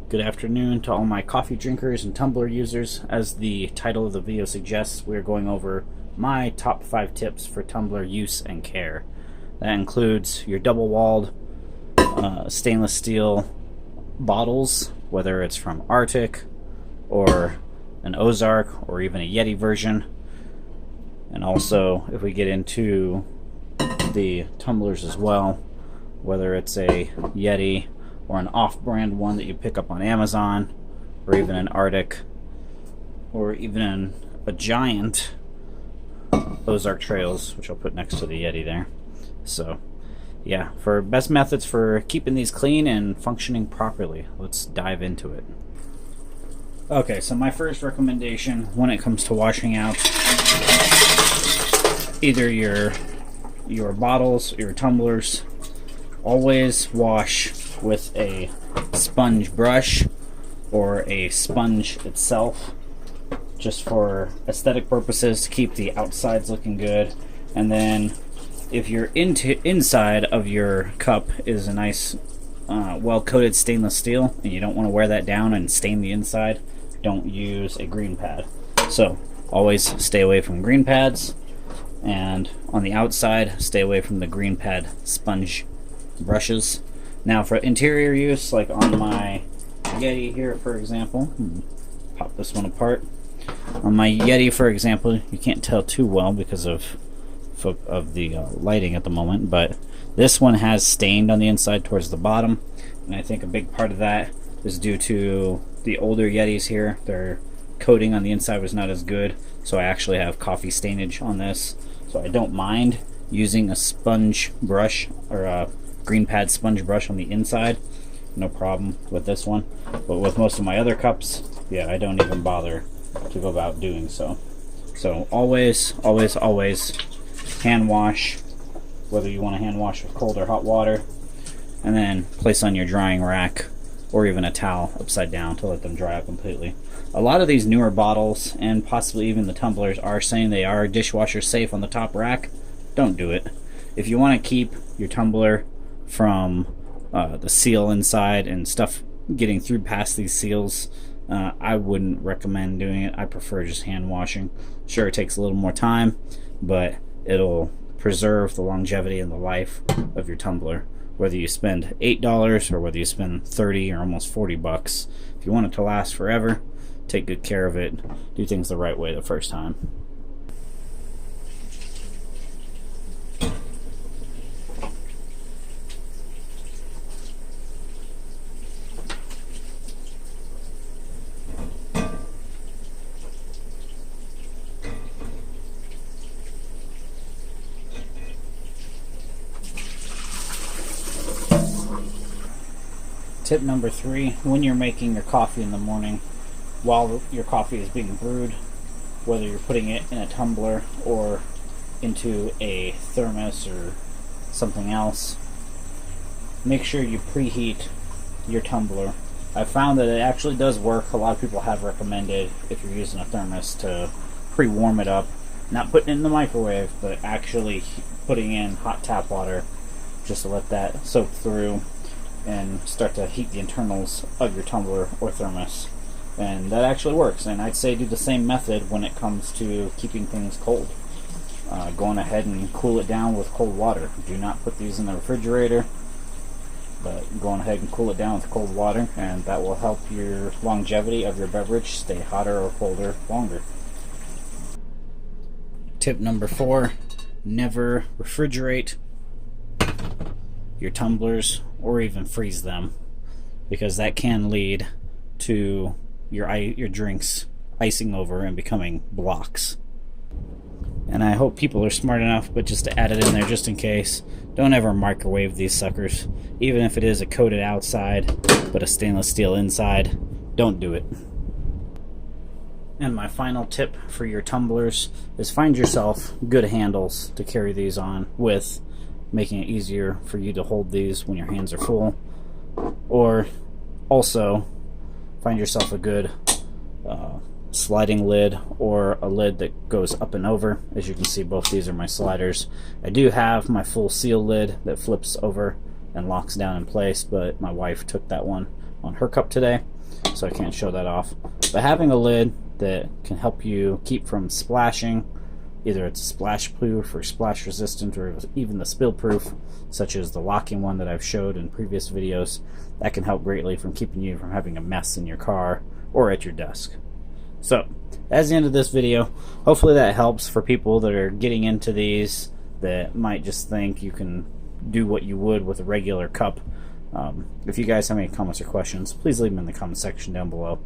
Good afternoon to all my coffee drinkers and tumbler users. As the title of the video suggests, we're going over my top 5 tips for tumbler use and care. That includes your double-walled stainless steel bottles, whether it's from Arctic or an Ozark or even a Yeti version. And also, if we get into the tumblers as well, whether it's a Yeti or an off-brand one that you pick up on Amazon, or even an Arctic, or even a giant Ozark Trails, which I'll put next to the Yeti there. So yeah, for best methods for keeping these clean and functioning properly, let's dive into it. Okay, so my first recommendation when it comes to washing out either your bottles or your tumblers, always wash with a sponge brush or a sponge itself, just for aesthetic purposes, to keep the outsides looking good. And then if your inside of your cup is a nice well-coated stainless steel and you don't want to wear that down and stain the inside, don't use a green pad. So always stay away from green pads, and on the outside stay away from the green pad sponge brushes. Now for interior use, like on my Yeti here for example, pop this one apart. On my Yeti for example, you can't tell too well because of the lighting at the moment, but this one has stained on the inside towards the bottom, and I think a big part of that is due to the older Yetis here. Their coating on the inside was not as good, so I actually have coffee stainage on this. So I don't mind using a sponge brush or a green pad sponge brush on the inside, no problem with this one. But with most of my other cups, yeah, I don't even bother to go about doing so. So always hand wash, whether you want to hand wash with cold or hot water, and then place on your drying rack or even a towel upside down to let them dry out completely. A lot of these newer bottles, and possibly even the tumblers, are saying they are dishwasher safe on the top rack. Don't do it. If you want to keep your tumbler from the seal inside and stuff getting through past these seals, I wouldn't recommend doing it. I prefer just hand washing. Sure, it takes a little more time, but it'll preserve the longevity and the life of your tumbler, whether you spend $8 or whether you spend $30 or almost $40. If you want it to last forever, take good care of it. Do things the right way the first time. Tip number 3, when you're making your coffee in the morning, while your coffee is being brewed, whether you're putting it in a tumbler or into a thermos or something else, make sure you preheat your tumbler. I've found that it actually does work. A lot of people have recommended, if you're using a thermos, to pre-warm it up, not putting it in the microwave, but actually putting in hot tap water just to let that soak through and start to heat the internals of your tumbler or thermos. And that actually works, and I'd say do the same method when it comes to keeping things cold. Going ahead and cool it down with cold water. Do not put these in the refrigerator, but going ahead and cool it down with cold water, and that will help your longevity of your beverage stay hotter or colder longer. Tip number 4, never refrigerate your tumblers or even freeze them, because that can lead to your drinks icing over and becoming blocks. And I hope people are smart enough, but just to add it in there just in case, don't ever microwave these suckers. Even if it is a coated outside but a stainless steel inside, don't do it. And my final tip for your tumblers is find yourself good handles to carry these on with, making it easier for you to hold these when your hands are full. Or also find yourself a good sliding lid, or a lid that goes up and over. As you can see, both these are my sliders. I do have my full seal lid that flips over and locks down in place, but my wife took that one on her cup today. so I can't show that off. But having a lid that can help you keep from splashing, either it's splash proof or splash resistant or even the spill proof, such as the locking one that I've showed in previous videos, that can help greatly from keeping you from having a mess in your car or at your desk. So that's the end of this video. Hopefully that helps for people that are getting into these, that might just think you can do what you would with a regular cup. If you guys have any comments or questions, please leave them in the comment section down below.